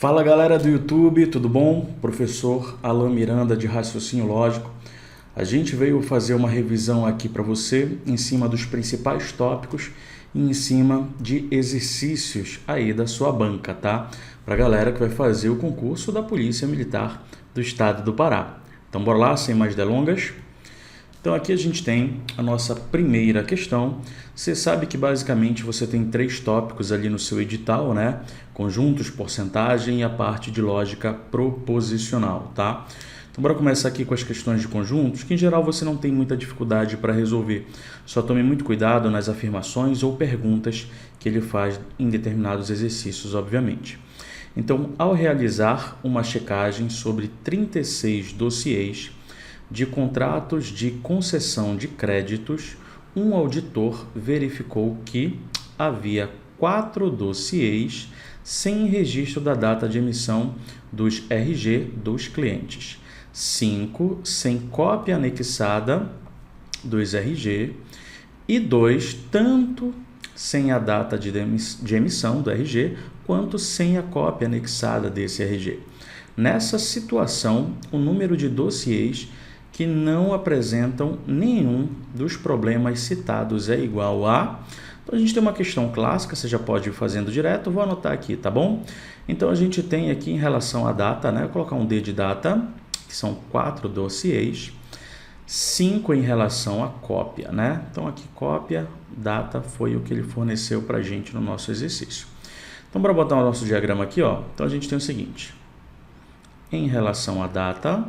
Fala galera do YouTube, tudo bom? Professor Alan Miranda de Raciocínio Lógico. A gente veio fazer uma revisão aqui para você em cima dos principais tópicos e em cima de exercícios aí da sua banca, tá? Para a galera que vai fazer o concurso da Polícia Militar do Estado do Pará. Então bora lá, sem mais delongas. Então aqui a gente tem a nossa primeira questão. Você sabe que basicamente você tem três tópicos ali no seu edital, né? Conjuntos, porcentagem e a parte de lógica proposicional, tá? Então bora começar aqui com as questões de conjuntos, que em geral você não tem muita dificuldade para resolver. Só tome muito cuidado nas afirmações ou perguntas que ele faz em determinados exercícios, obviamente. Então, ao realizar uma checagem sobre 36 dossiês de contratos de concessão de créditos, um auditor verificou que havia 4 dossiês sem registro da data de emissão dos RG dos clientes, 5 sem cópia anexada dos RG e 2 tanto sem a data de emissão do RG quanto sem a cópia anexada desse RG. Nessa situação, o número de dossiês que não apresentam nenhum dos problemas citados é igual a... Então, a gente tem uma questão clássica, você já pode ir fazendo direto, vou anotar aqui, tá bom? Então, a gente tem aqui em relação à data, né? Vou colocar um D de data, que são 4 dossiês, 5 em relação à cópia, né? Então, aqui cópia, data foi o que ele forneceu para a gente no nosso exercício. Então, bora botar o nosso diagrama aqui, ó. Então, a gente tem o seguinte, em relação à data...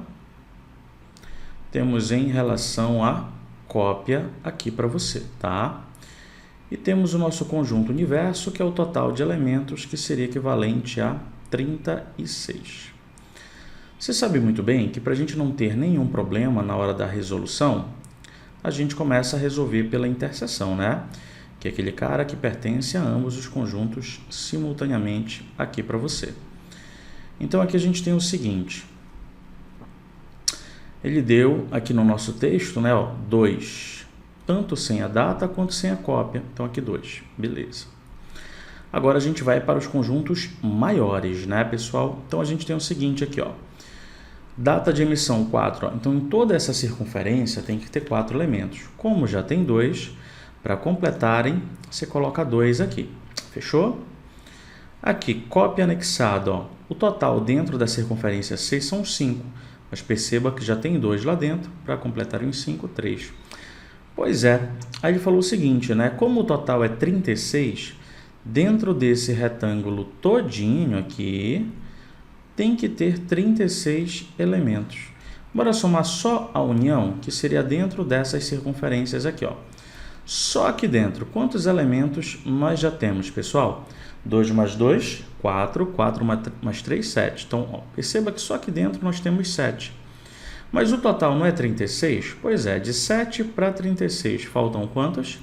temos em relação à cópia aqui para você, tá? E temos o nosso conjunto universo, que é o total de elementos, que seria equivalente a 36. Você sabe muito bem que para a gente não ter nenhum problema na hora da resolução, a gente começa a resolver pela interseção, né? Que é aquele cara que pertence a ambos os conjuntos simultaneamente aqui para você. Então, aqui a gente tem o seguinte... ele deu aqui no nosso texto, né, 2, tanto sem a data quanto sem a cópia. Então, aqui 2, beleza. Agora, a gente vai para os conjuntos maiores, né, pessoal? Então, a gente tem o seguinte aqui, ó, data de emissão 4. Ó. Então, em toda essa circunferência tem que ter 4 elementos. Como já tem 2, para completarem, você coloca 2 aqui. Fechou? Aqui, cópia anexada, ó, o total dentro da circunferência 6 são 5. Mas perceba que já tem 2 lá dentro, para completar em 5, 3. Pois é, aí ele falou o seguinte, né? Como o total é 36, dentro desse retângulo todinho aqui, tem que ter 36 elementos. Bora somar só a união, que seria dentro dessas circunferências aqui, ó. Só aqui dentro, quantos elementos nós já temos, pessoal? 2 mais 2, 4, 4 mais 3, 7. Então, ó, perceba que só aqui dentro nós temos 7. Mas o total não é 36? Pois é, de 7 para 36, faltam quantos?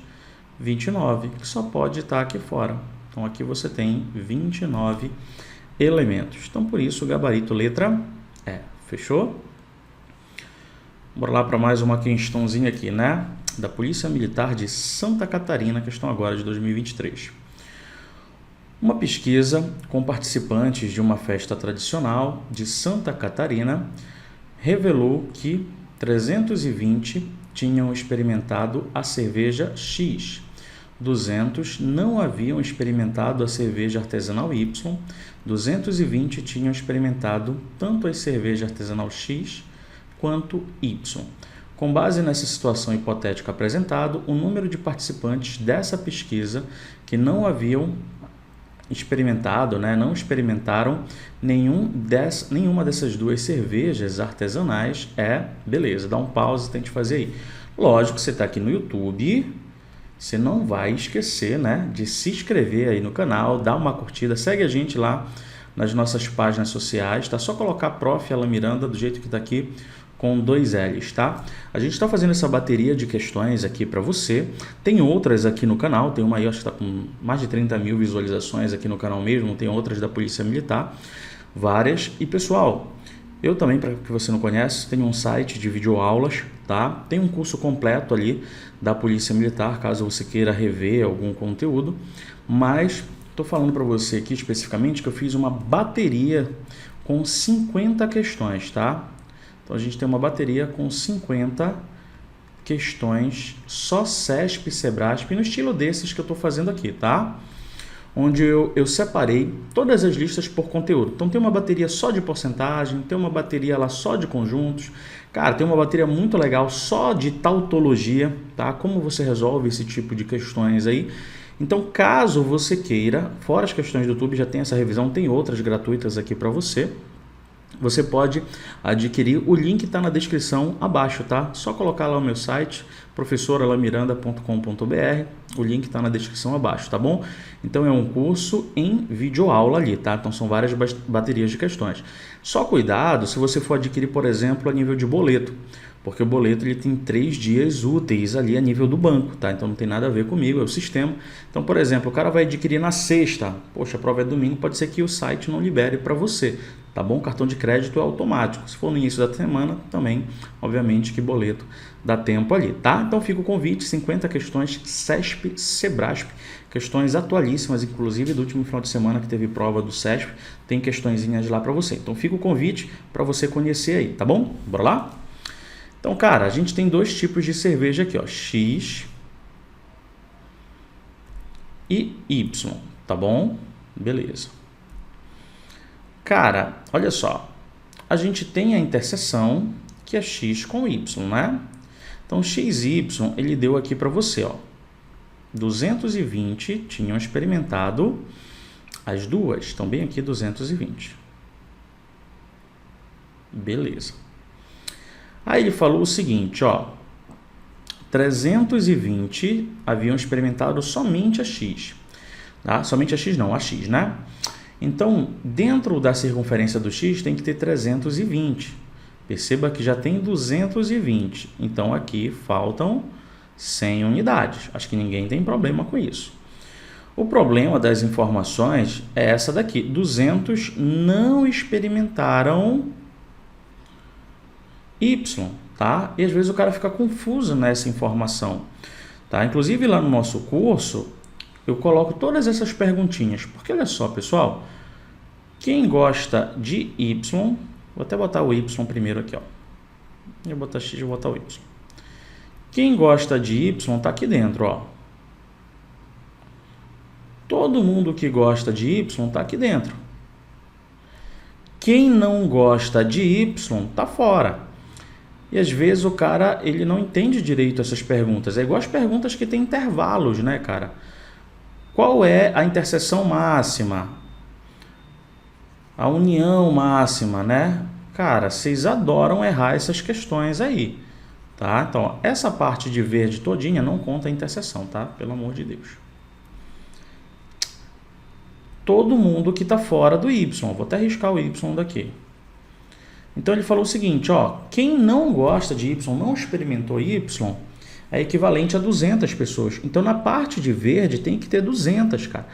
29, que só pode estar aqui fora. Então, aqui você tem 29 elementos. Então, por isso, o gabarito letra E. Fechou? Bora lá para mais uma questãozinha aqui, né? Da Polícia Militar de Santa Catarina, questão agora de 2023. Uma pesquisa com participantes de uma festa tradicional de Santa Catarina revelou que 320 tinham experimentado a cerveja X, 200 não haviam experimentado a cerveja artesanal Y, 220 tinham experimentado tanto a cerveja artesanal X quanto Y. Com base nessa situação hipotética apresentada, o número de participantes dessa pesquisa que não haviam experimentado, né, não experimentaram nenhuma dessas duas cervejas artesanais é, beleza, dá um pause, tente fazer aí. Lógico, você está aqui no YouTube, você não vai esquecer, né, de se inscrever aí no canal, dar uma curtida, segue a gente lá nas nossas páginas sociais, tá? Só colocar Prof. Alan Miranda do jeito que está aqui, com 2 L's, tá? A gente está fazendo essa bateria de questões aqui para você. Tem outras aqui no canal, tem uma aí, acho que está com mais de 30 mil visualizações aqui no canal mesmo, tem outras da Polícia Militar, várias. E pessoal, eu também, para que você não conhece, tenho um site de videoaulas, tá? Tem um curso completo ali da Polícia Militar, caso você queira rever algum conteúdo, mas estou falando para você aqui especificamente que eu fiz uma bateria com 50 questões, tá? Então a gente tem uma bateria com 50 questões, só CESP e Sebrasp, no estilo desses que eu estou fazendo aqui, tá? Onde eu separei todas as listas por conteúdo. Então tem uma bateria só de porcentagem, tem uma bateria lá só de conjuntos. Cara, tem uma bateria muito legal só de tautologia, tá? Como você resolve esse tipo de questões aí. Então, caso você queira, fora as questões do YouTube, já tem essa revisão, tem outras gratuitas aqui para você. Você pode adquirir, o link está na descrição abaixo, tá? Só colocar lá o meu site, professoralamiranda.com.br, o link está na descrição abaixo, tá bom? Então é um curso em videoaula ali, tá? Então são várias baterias de questões. Só cuidado se você for adquirir, por exemplo, a nível de boleto, porque o boleto ele tem 3 dias úteis ali a nível do banco, tá? Então não tem nada a ver comigo, é o sistema. Então, por exemplo, o cara vai adquirir na sexta, poxa, a prova é domingo, pode ser que o site não libere para você, tá bom? Cartão de crédito é automático. Se for no início da semana, também, obviamente, que boleto dá tempo ali, tá? Então fica o convite, 50 questões CESP, Sebrasp, questões atualíssimas, inclusive do último final de semana que teve prova do CESP, tem questõezinhas lá para você. Então fica o convite para você conhecer aí, tá bom? Bora lá? Então, cara, a gente tem 2 tipos de cerveja aqui, ó, X e Y, tá bom? Beleza. Cara, olha só, a gente tem a interseção que é X com Y, né? Então, X e Y, ele deu aqui para você, ó, 220 tinham experimentado as duas, estão bem aqui 220. Beleza. Aí ele falou o seguinte, ó, 320 haviam experimentado somente a X, tá? Somente a X não, a X, né? Então, dentro da circunferência do X tem que ter 320. Perceba que já tem 220. Então, aqui faltam 100 unidades. Acho que ninguém tem problema com isso. O problema das informações é essa daqui. 200 não experimentaram Y, tá? E às vezes o cara fica confuso nessa informação, tá? Inclusive lá no nosso curso, eu coloco todas essas perguntinhas, porque olha só, pessoal, quem gosta de Y, vou até botar o Y primeiro aqui, ó. Eu vou botar X e vou botar o Y. Quem gosta de Y tá aqui dentro, ó. Todo mundo que gosta de Y tá aqui dentro. Quem não gosta de Y tá fora. E às vezes o cara, ele não entende direito essas perguntas. É igual as perguntas que tem intervalos, né, cara? Qual é a interseção máxima? A união máxima, né? Cara, vocês adoram errar essas questões aí, tá? Então, essa parte de verde todinha não conta a interseção, tá? Pelo amor de Deus. Todo mundo que tá fora do Y. Vou até riscar o Y daqui. Então ele falou o seguinte, ó, quem não gosta de Y, não experimentou Y, é equivalente a 200 pessoas. Então na parte de verde tem que ter 200, cara.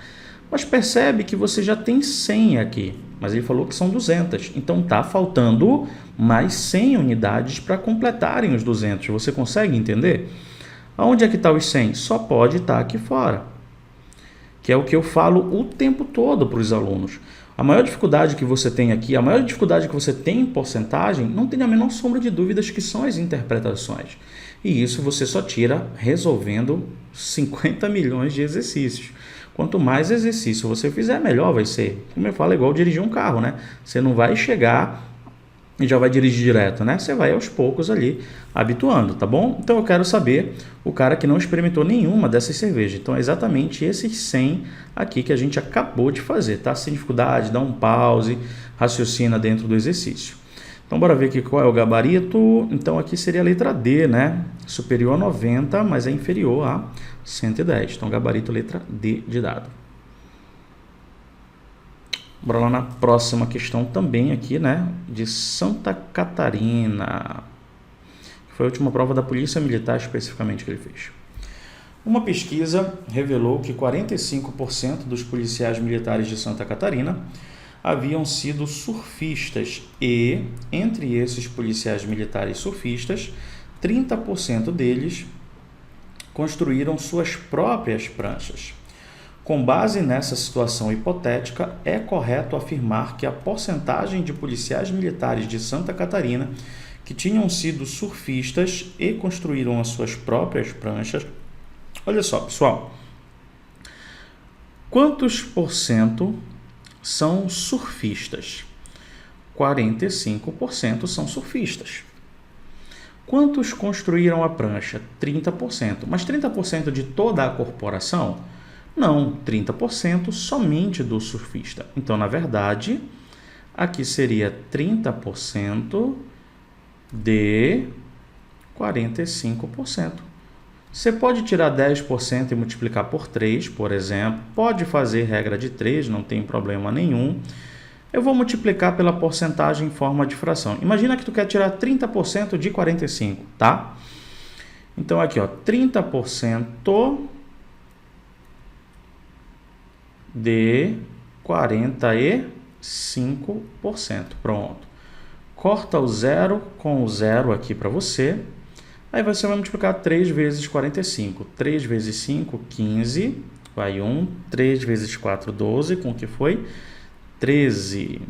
Mas percebe que você já tem 100 aqui, mas ele falou que são 200. Então tá faltando mais 100 unidades para completarem os 200. Você consegue entender? Aonde é que está os 100? Só pode estar aqui fora. Que é o que eu falo o tempo todo para os alunos. A maior dificuldade que você tem aqui, a maior dificuldade que você tem em porcentagem, não tem a menor sombra de dúvidas que são as interpretações. E isso você só tira resolvendo 50 milhões de exercícios. Quanto mais exercício você fizer, melhor vai ser. Como eu falo, é igual dirigir um carro, né? Você não vai chegar e já vai dirigir direto, né? Você vai aos poucos ali habituando, tá bom? Então eu quero saber o cara que não experimentou nenhuma dessas cervejas. Então é exatamente esses 100 aqui que a gente acabou de fazer, tá? Sem dificuldade, dá um pause, raciocina dentro do exercício. Então bora ver aqui qual é o gabarito. Então aqui seria a letra D, né? Superior a 90, mas é inferior a 110. Então gabarito letra D de dado. Bora lá na próxima questão também aqui, né, de Santa Catarina. Foi a última prova da Polícia Militar especificamente que ele fez. Uma pesquisa revelou que 45% dos policiais militares de Santa Catarina haviam sido surfistas e, entre esses policiais militares surfistas, 30% deles construíram suas próprias pranchas. Com base nessa situação hipotética, é correto afirmar que a porcentagem de policiais militares de Santa Catarina que tinham sido surfistas e construíram as suas próprias pranchas. Olha só, pessoal. Quantos por cento são surfistas? 45% são surfistas. Quantos construíram a prancha? 30%. Mas 30% de toda a corporação? Não, 30% somente do surfista. Então, na verdade, aqui seria 30% de 45%. Você pode tirar 10% e multiplicar por 3, por exemplo. Pode fazer regra de 3, não tem problema nenhum. Eu vou multiplicar pela porcentagem em forma de fração. Imagina que tu quer tirar 30% de 45, tá? Então, aqui, ó, 30% de 45%. Pronto. Corta o zero com o zero aqui para você. Aí você vai multiplicar 3 vezes 45. 3 vezes 5, 15. Vai 1. 3 vezes 4, 12. Com o que foi? 13.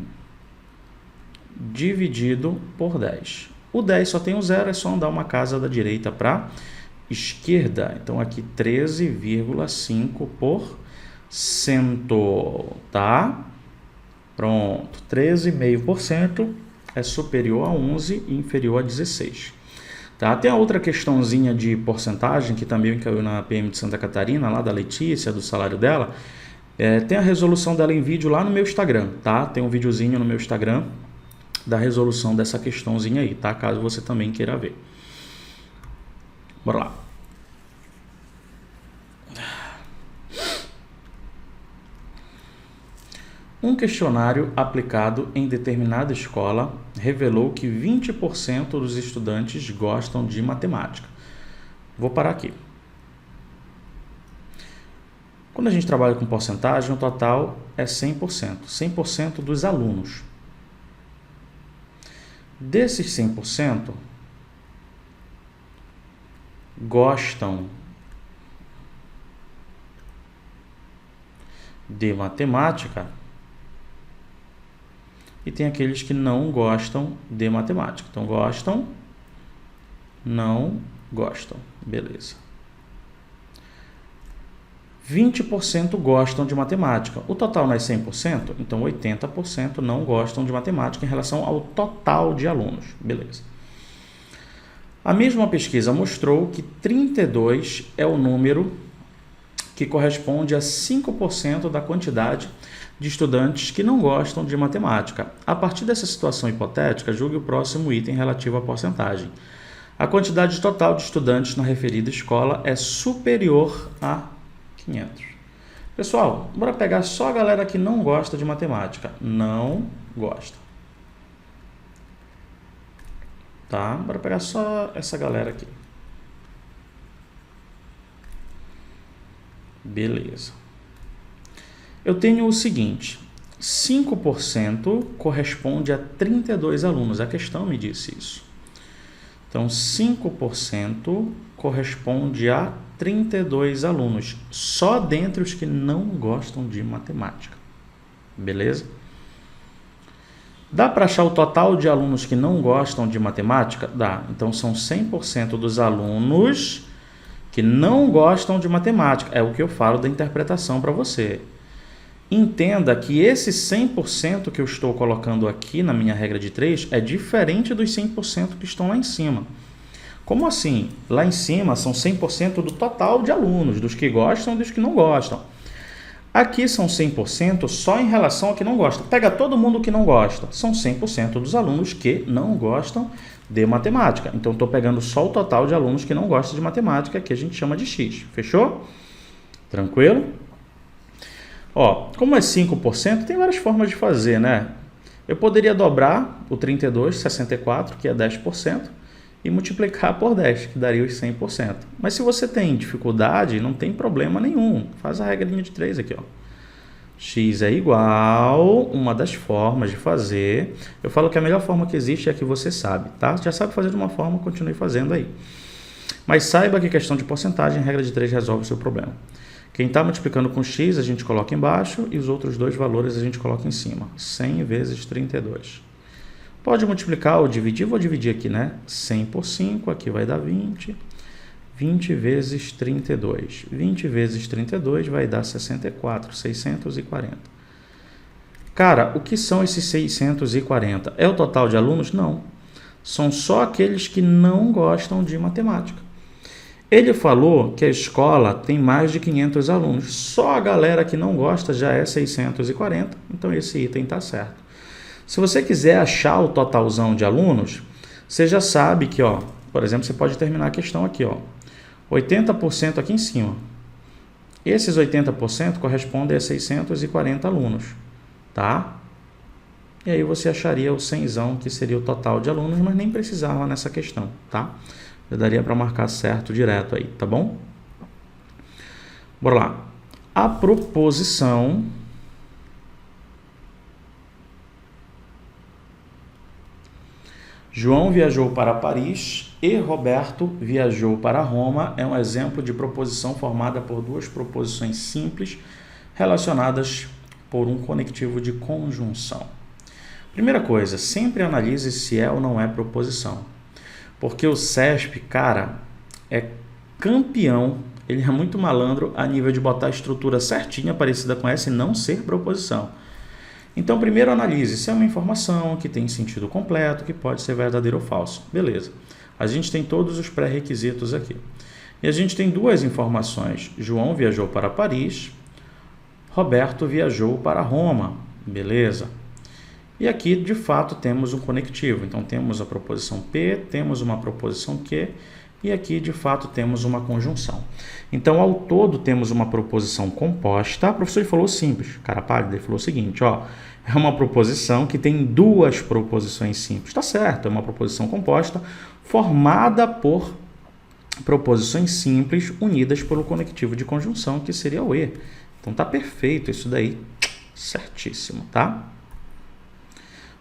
Dividido por 10. O 10 só tem o zero, é só andar uma casa da direita para esquerda. Então, aqui 13,5%. Tá? Pronto. 13,5% é superior a 11 e inferior a 16. Tá? Tem a outra questãozinha de porcentagem que também caiu na PM de Santa Catarina, lá da Letícia, do salário dela. Tem a resolução dela em vídeo lá no meu Instagram, tá? Tem um videozinho no meu Instagram da resolução dessa questãozinha aí, tá? Caso você também queira ver. Bora lá. Um questionário aplicado em determinada escola revelou que 20% dos estudantes gostam de matemática. Vou parar aqui. Quando a gente trabalha com porcentagem, o total é 100%. 100% dos alunos. Desses 100%, gostam de matemática. E tem aqueles que não gostam de matemática. Então, gostam, não gostam. Beleza. 20% gostam de matemática. O total não é 100%? Então, 80% não gostam de matemática em relação ao total de alunos. Beleza. A mesma pesquisa mostrou que 32 é o número que corresponde a 5% da quantidade de estudantes que não gostam de matemática. A partir dessa situação hipotética, julgue o próximo item relativo à porcentagem. A quantidade total de estudantes na referida escola é superior a 500. Pessoal, bora pegar só a galera que não gosta de matemática. Não gosta. Tá? Bora pegar só essa galera aqui. Beleza. Eu tenho o seguinte, 5% corresponde a 32 alunos. A questão me disse isso. Então, 5% corresponde a 32 alunos, só dentre os que não gostam de matemática. Beleza? Dá para achar o total de alunos que não gostam de matemática? Dá. Então, são 100% dos alunos que não gostam de matemática. É o que eu falo da interpretação para você. Entenda que esse 100% que eu estou colocando aqui na minha regra de 3 é diferente dos 100% que estão lá em cima. Como assim? Lá em cima são 100% do total de alunos, dos que gostam e dos que não gostam. Aqui são 100% só em relação ao que não gosta. Pega todo mundo que não gosta. São 100% dos alunos que não gostam de matemática. Então, estou pegando só o total de alunos que não gostam de matemática, que a gente chama de X. Fechou? Tranquilo? Ó, como é 5%, tem várias formas de fazer, né? Eu poderia dobrar o 32, 64, que é 10%, e multiplicar por 10, que daria os 100%. Mas se você tem dificuldade, não tem problema nenhum. Faz a regrinha de 3 aqui, ó. X é igual, uma das formas de fazer. Eu falo que a melhor forma que existe é a que você sabe, tá? Já sabe fazer de uma forma, continue fazendo aí. Mas saiba que questão de porcentagem, regra de 3 resolve o seu problema. Quem está multiplicando com x, a gente coloca embaixo e os outros dois valores a gente coloca em cima. 100 vezes 32. Pode multiplicar ou dividir, vou dividir aqui, né? 100 por 5, aqui vai dar 20. 20 vezes 32. 20 vezes 32 vai dar 64, 640. Cara, o que são esses 640? É o total de alunos? Não. São só aqueles que não gostam de matemática. Ele falou que a escola tem mais de 500 alunos. Só a galera que não gosta já é 640, então esse item está certo. Se você quiser achar o totalzão de alunos, você já sabe que, ó, por exemplo, você pode terminar a questão aqui, ó, 80% aqui em cima. Esses 80% correspondem a 640 alunos, tá? E aí você acharia o 100zão, que seria o total de alunos, mas nem precisava nessa questão, tá? Já daria para marcar certo direto aí, tá bom? Bora lá. A proposição João viajou para Paris e Roberto viajou para Roma é um exemplo de proposição formada por duas proposições simples relacionadas por um conectivo de conjunção. Primeira coisa, sempre analise se é ou não é proposição. Porque o CESP, cara, é campeão, ele é muito malandro a nível de botar a estrutura certinha, parecida com essa, e não ser proposição. Então, primeiro analise se é uma informação que tem sentido completo, que pode ser verdadeiro ou falso. Beleza. A gente tem todos os pré-requisitos aqui. E a gente tem duas informações. João viajou para Paris, Roberto viajou para Roma. Beleza. E aqui, de fato, temos um conectivo. Então, temos a proposição P, temos uma proposição Q, e aqui, de fato, temos uma conjunção. Então, ao todo, temos uma proposição composta. O professor falou simples. Cara pálido, ele falou o seguinte, ó, é uma proposição que tem duas proposições simples. Tá certo, é uma proposição composta formada por proposições simples unidas pelo conectivo de conjunção, que seria o E. Então, tá perfeito isso daí, certíssimo, tá?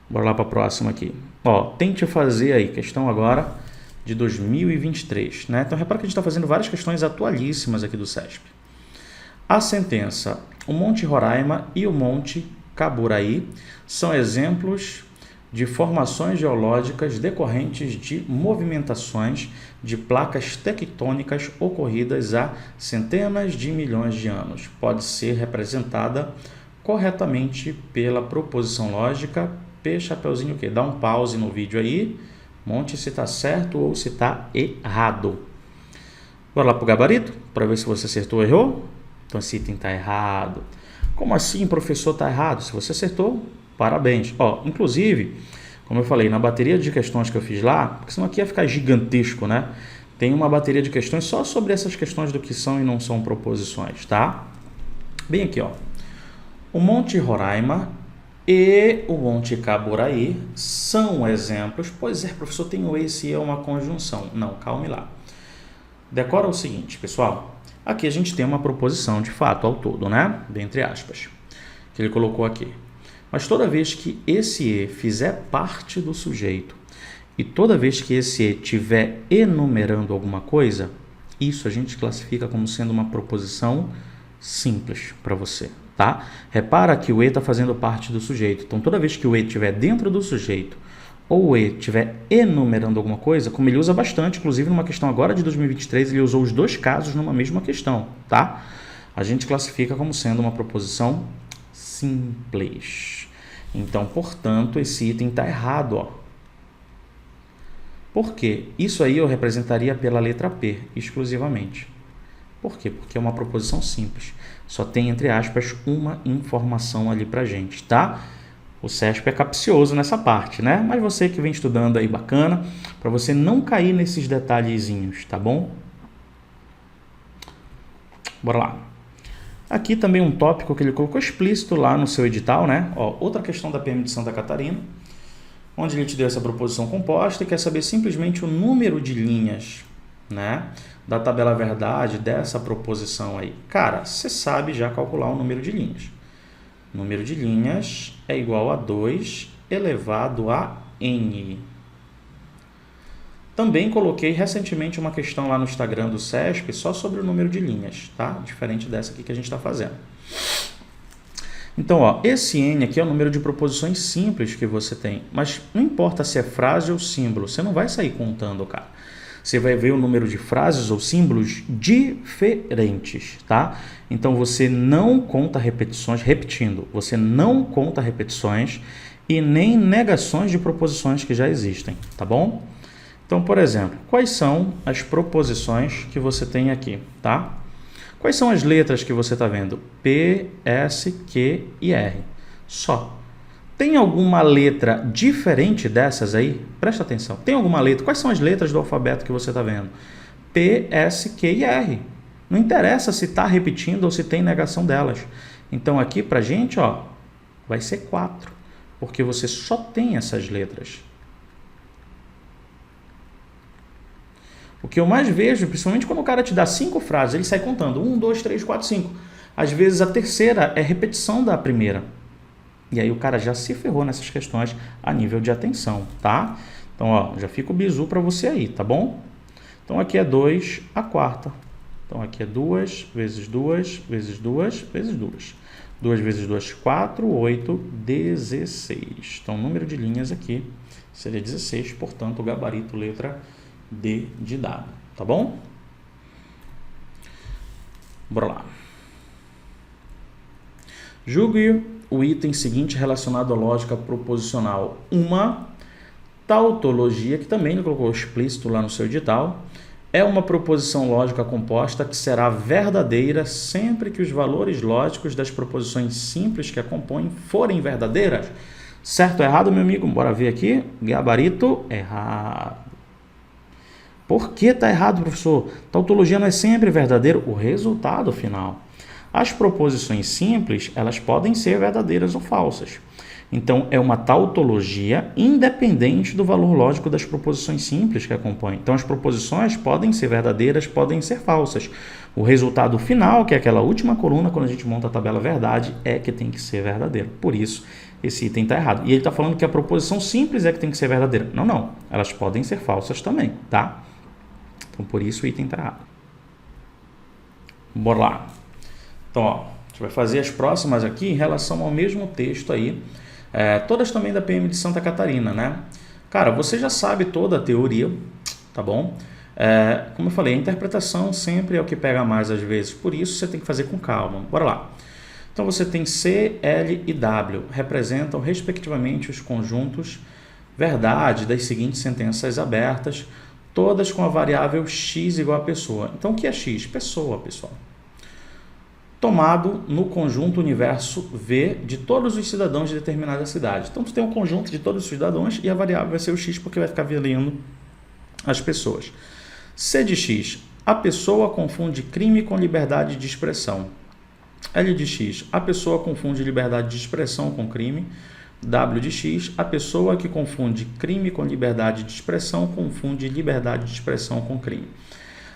Bora lá para a próxima aqui. Ó, tente fazer aí, questão agora de 2023, né? Então, repara que a gente está fazendo várias questões atualíssimas aqui do CESP. A sentença, o Monte Roraima e o Monte Caburaí são exemplos de formações geológicas decorrentes de movimentações de placas tectônicas ocorridas há centenas de milhões de anos. Pode ser representada corretamente pela proposição lógica P, chapeuzinho o quê? Dá um pause no vídeo aí, monte se está certo ou se está errado. Bora lá para o gabarito, para ver se você acertou ou errou. Então esse item está errado. Como assim, professor, está errado? Se você acertou, parabéns. Ó, inclusive, como eu falei, na bateria de questões que eu fiz lá, porque senão aqui ia ficar gigantesco, né? Tem uma bateria de questões só sobre essas questões do que são e não são proposições, tá? Bem aqui, ó. O Monte Roraima e o Monte Caburaí são exemplos. Pois é, professor, tem o esse é uma conjunção. Não, calme lá. Decora o seguinte, pessoal. Aqui a gente tem uma proposição de fato ao todo, né? Dentre aspas, que ele colocou aqui. Mas toda vez que esse E fizer parte do sujeito e toda vez que esse E estiver enumerando alguma coisa, isso a gente classifica como sendo uma proposição simples para você. Tá? Repara que o E está fazendo parte do sujeito. Então, toda vez que o E estiver dentro do sujeito ou o E estiver enumerando alguma coisa, como ele usa bastante, inclusive numa questão agora de 2023, ele usou os dois casos numa mesma questão. Tá? A gente classifica como sendo uma proposição simples. Então, portanto, esse item está errado. Ó. Por quê? Isso aí eu representaria pela letra P, exclusivamente. Por quê? Porque é uma proposição simples. Só tem, entre aspas, uma informação ali pra gente, tá? O CESP é capcioso nessa parte, né? Mas você que vem estudando aí bacana, para você não cair nesses detalhezinhos, tá bom? Bora lá. Aqui também um tópico que ele colocou explícito lá no seu edital, né? Ó, outra questão da PM de Santa Catarina, onde ele te deu essa proposição composta e quer saber simplesmente o número de linhas, né, da tabela verdade dessa proposição aí. Cara, você sabe já calcular o número de linhas. O número de linhas é igual a 2 elevado a n. Também coloquei recentemente uma questão lá no Instagram do SESP só sobre o número de linhas, tá? Diferente dessa aqui que a gente está fazendo. Então, ó, esse N aqui é o número de proposições simples que você tem, mas não importa se é frase ou símbolo, você não vai sair contando, cara. Você vai ver o número de frases ou símbolos diferentes, tá? Então, você não conta repetições, repetindo, você não conta repetições e nem negações de proposições que já existem, tá bom? Então, por exemplo, quais são as proposições que você tem aqui, tá? Quais são as letras que você está vendo? P, S, Q e R. Só. Tem alguma letra diferente dessas aí? Presta atenção. Tem alguma letra? Quais são as letras do alfabeto que você está vendo? P, S, Q e R. Não interessa se está repetindo ou se tem negação delas. Então, aqui pra gente, ó, vai ser 4. Porque você só tem essas letras. O que eu mais vejo, principalmente quando o cara te dá 5 frases, ele sai contando 1, 2, 3, 4, 5. Às vezes a terceira é repetição da primeira. E aí o cara já se ferrou nessas questões a nível de atenção, tá? Então, ó, já fica o bizu para você aí, tá bom? Então aqui é 2 a quarta. Então aqui é 2 vezes 2 vezes 2 vezes 2. 2 vezes 2, 4, 8, 16. Então o número de linhas aqui seria 16, portanto o gabarito letra D de dado, tá bom? Bora lá. Julgue o item seguinte relacionado à lógica proposicional. Uma tautologia, que também ele colocou explícito lá no seu edital, é uma proposição lógica composta que será verdadeira sempre que os valores lógicos das proposições simples que a compõem forem verdadeiras. Certo ou errado, meu amigo? Bora ver aqui. Gabarito errado. Por que está errado, professor? Tautologia não é sempre verdadeiro, o resultado final. As proposições simples, elas podem ser verdadeiras ou falsas. Então, é uma tautologia independente do valor lógico das proposições simples que a compõem. Então, as proposições podem ser verdadeiras, podem ser falsas. O resultado final, que é aquela última coluna, quando a gente monta a tabela verdade, é que tem que ser verdadeiro. Por isso, esse item está errado. E ele está falando que a proposição simples é que tem que ser verdadeira. Não, não. Elas podem ser falsas também, tá? Então, por isso o item está errado. Bora lá. Então, ó, a gente vai fazer as próximas aqui em relação ao mesmo texto aí. Todas também da PM de Santa Catarina, né? Cara, você já sabe toda a teoria, tá bom? Como eu falei, a interpretação sempre é o que pega mais às vezes. Por isso, você tem que fazer com calma. Bora lá. Então, você tem C, L e W. Representam, respectivamente, os conjuntos verdade das seguintes sentenças abertas, todas com a variável x igual a pessoa. Então, o que é x? Pessoa, pessoal. Tomado no conjunto universo V de todos os cidadãos de determinada cidade. Então, tu tem um conjunto de todos os cidadãos e a variável vai ser o x, porque vai ficar valendo as pessoas. C de x. A pessoa confunde crime com liberdade de expressão. L de x. A pessoa confunde liberdade de expressão com crime. W de x, a pessoa que confunde crime com liberdade de expressão confunde liberdade de expressão com crime.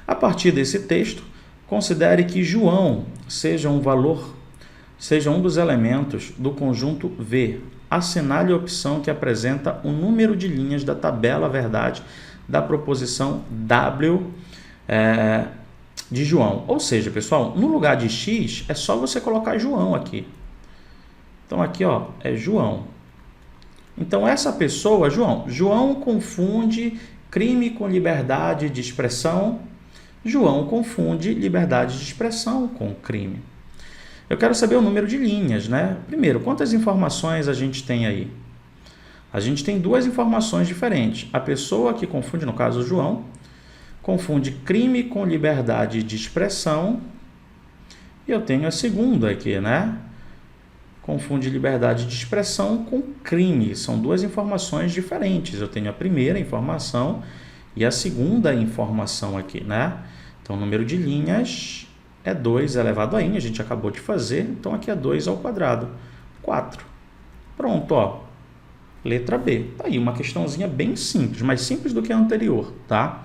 A partir desse texto, considere que João seja um dos elementos do conjunto V. Assinale a opção que apresenta o número de linhas da tabela verdade da proposição W de João. Ou seja, pessoal, no lugar de x, é só você colocar João aqui. Então, aqui, ó, é João. Então, essa pessoa, João confunde crime com liberdade de expressão. João confunde liberdade de expressão com crime. Eu quero saber o número de linhas, né? Primeiro, quantas informações a gente tem aí? A gente tem 2 informações diferentes. A pessoa que confunde, no caso, João, confunde crime com liberdade de expressão. E eu tenho a segunda aqui, né? Confunde liberdade de expressão com crime. São 2 informações diferentes. Eu tenho a primeira informação e a segunda informação aqui, né? Então, o número de linhas é 2 elevado a n, a gente acabou de fazer. Então, aqui é 2 ao quadrado, 4. Pronto, ó. Letra B. Tá aí, uma questãozinha bem simples, mais simples do que a anterior, tá?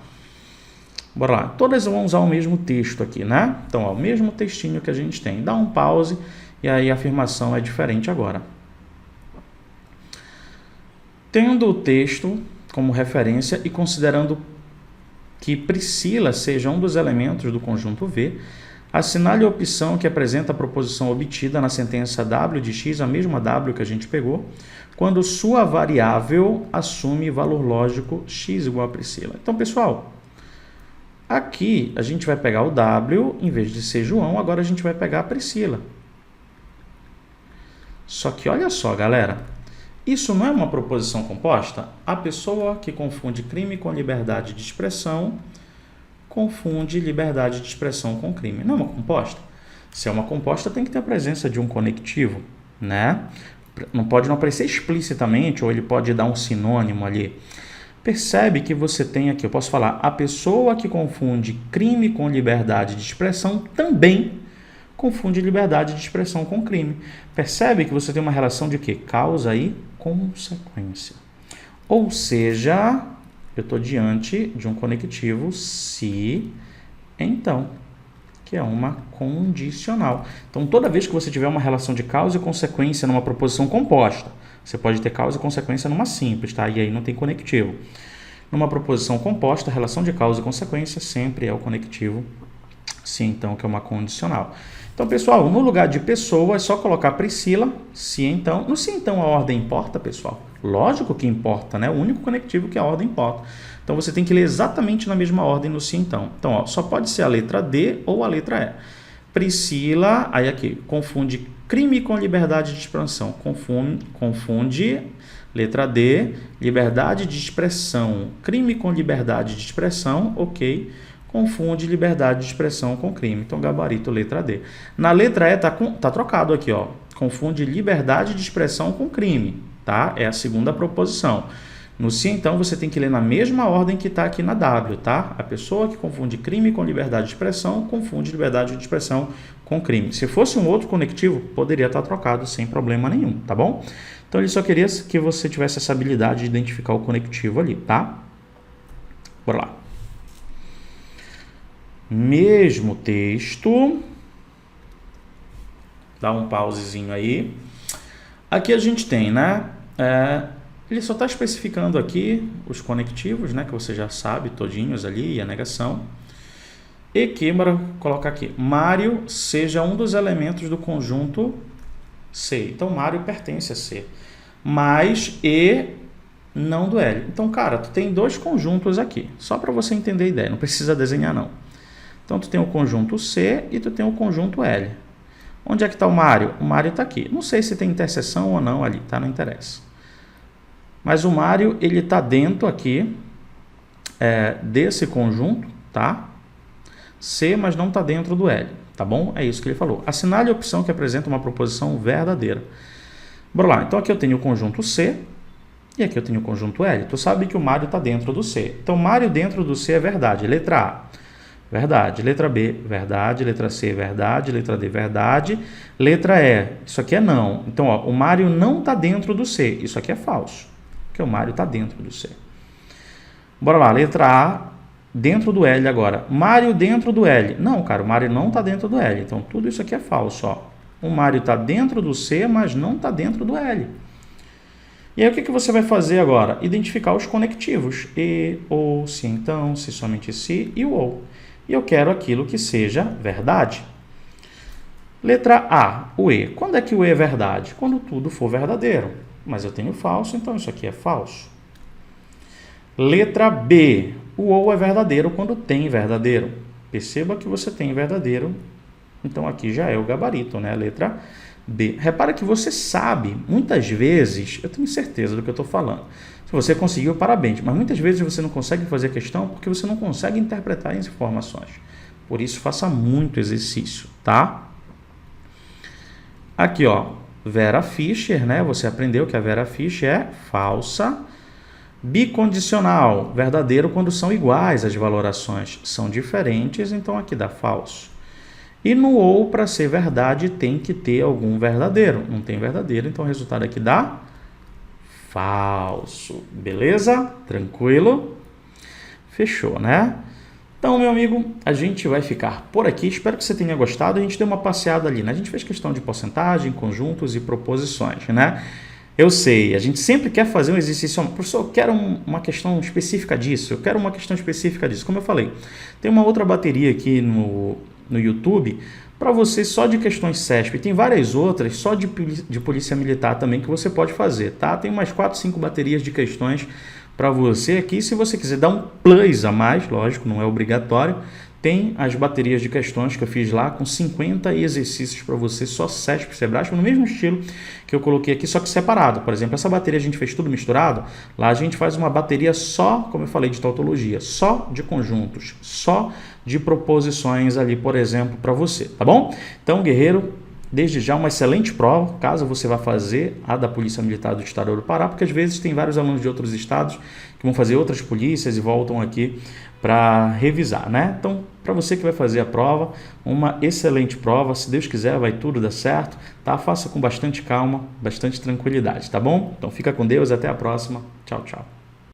Bora lá. Todas vão usar o mesmo texto aqui, né? Então, ó, o mesmo textinho que a gente tem. Dá um pause. E aí a afirmação é diferente agora. Tendo o texto como referência e considerando que Priscila seja um dos elementos do conjunto V, assinale a opção que apresenta a proposição obtida na sentença W de x, a mesma W que a gente pegou, quando sua variável assume valor lógico x igual a Priscila. Então, pessoal, aqui a gente vai pegar o W, em vez de ser João, agora a gente vai pegar a Priscila. Só que olha só, galera, isso não é uma proposição composta? A pessoa que confunde crime com liberdade de expressão confunde liberdade de expressão com crime. Não é uma composta? Se é uma composta, tem que ter a presença de um conectivo, né? Não pode não aparecer explicitamente, ou ele pode dar um sinônimo ali. Percebe que você tem aqui, eu posso falar, a pessoa que confunde crime com liberdade de expressão também confunde liberdade de expressão com crime. Percebe que você tem uma relação de quê? Causa e consequência. Ou seja, eu estou diante de um conectivo se, então, que é uma condicional. Então, toda vez que você tiver uma relação de causa e consequência numa proposição composta, você pode ter causa e consequência numa simples, tá? E aí não tem conectivo. Numa proposição composta, a relação de causa e consequência sempre é o conectivo se, então, que é uma condicional. Então, pessoal, no lugar de pessoa, é só colocar Priscila, se, então. No se, então, a ordem importa, pessoal? Lógico que importa, né? O único conectivo que a ordem importa. Então, você tem que ler exatamente na mesma ordem no se, então. Então, ó, só pode ser a letra D ou a letra E. Priscila, aí aqui, confunde crime com liberdade de expressão. Confunde, letra D, liberdade de expressão. Crime com liberdade de expressão, ok. Confunde liberdade de expressão com crime. Então, gabarito, letra D. Na letra E, tá trocado aqui, ó. Confunde liberdade de expressão com crime, tá? É a segunda proposição. No se, então, você tem que ler na mesma ordem que está aqui na W, tá? A pessoa que confunde crime com liberdade de expressão, confunde liberdade de expressão com crime. Se fosse um outro conectivo, poderia estar trocado sem problema nenhum, tá bom? Então, ele só queria que você tivesse essa habilidade de identificar o conectivo ali, tá? Bora lá. Mesmo texto. Dá um pausezinho aí. Aqui a gente tem, né? Ele só está especificando aqui os conectivos, né? Que você já sabe, todinhos ali, e a negação. E que, bora colocar aqui, Mário seja um dos elementos do conjunto C. Então, Mário pertence a C. Mas E não do L. Então, cara, tu tem dois conjuntos aqui. Só para você entender a ideia, não precisa desenhar, não. Então, tu tem o conjunto C e tu tem o conjunto L. Onde é que está o Mário? O Mário está aqui. Não sei se tem interseção ou não ali, tá? Não interessa. Mas o Mário, ele está dentro aqui desse conjunto, tá? C, mas não está dentro do L, tá bom? É isso que ele falou. Assinale a opção que apresenta uma proposição verdadeira. Bora lá. Então, aqui eu tenho o conjunto C e aqui eu tenho o conjunto L. Tu sabe que o Mário está dentro do C. Então, Mário dentro do C é verdade. Letra A, verdade. Letra B, verdade. Letra C, verdade. Letra D, verdade. Letra E, isso aqui é não. Então, ó, o Mário não está dentro do C. Isso aqui é falso, porque o Mário está dentro do C. Bora lá, letra A, dentro do L agora. Mário dentro do L. Não, cara, o Mário não está dentro do L. Então, tudo isso aqui é falso, ó. O Mário está dentro do C, mas não está dentro do L. E aí, o que você vai fazer agora? Identificar os conectivos. E, ou, se, então, se, somente se e o ou. E eu quero aquilo que seja verdade. Letra A, o E. Quando é que o E é verdade? Quando tudo for verdadeiro. Mas eu tenho falso, então isso aqui é falso. Letra B, o ou é verdadeiro quando tem verdadeiro. Perceba que você tem verdadeiro, então aqui já é o gabarito, né? Letra B. Repara que você sabe, muitas vezes, eu tenho certeza do que eu estou falando. Se você conseguiu, parabéns, mas muitas vezes você não consegue fazer a questão porque você não consegue interpretar as informações. Por isso, faça muito exercício, tá? Aqui, ó, Vera Fischer, né? Você aprendeu que a Vera Fischer é falsa. Bicondicional, verdadeiro quando são iguais as valorações. São diferentes, então aqui dá falso. E no ou, para ser verdade, tem que ter algum verdadeiro. Não tem verdadeiro, então o resultado aqui dá falso. Beleza? Tranquilo? Fechou, né? Então, meu amigo, a gente vai ficar por aqui. Espero que você tenha gostado. A gente deu uma passeada ali, né? A gente fez questão de porcentagem, conjuntos e proposições, né? Eu sei, a gente sempre quer fazer um exercício. Professor, eu quero uma questão específica disso, eu quero uma questão específica disso. Como eu falei, tem uma outra bateria aqui no YouTube para você só de questões CESP. Tem várias outras só de polícia militar também que você pode fazer, tá? Tem umas 4, 5 baterias de questões para você aqui. Se você quiser dar um plus a mais, lógico, não é obrigatório, tem as baterias de questões que eu fiz lá com 50 exercícios para você, só CESP, SEBRASP, no mesmo estilo que eu coloquei aqui, só que separado. Por exemplo, essa bateria a gente fez tudo misturado, lá a gente faz uma bateria só, como eu falei, de tautologia, só de conjuntos, só de proposições ali, por exemplo, para você, tá bom? Então, guerreiro, desde já uma excelente prova, caso você vá fazer a da Polícia Militar do Estado do Pará, porque às vezes tem vários alunos de outros estados que vão fazer outras polícias e voltam aqui para revisar, né? Então, para você que vai fazer a prova, uma excelente prova, se Deus quiser vai tudo dar certo, tá? Faça com bastante calma, bastante tranquilidade, tá bom? Então fica com Deus, até a próxima, tchau, tchau.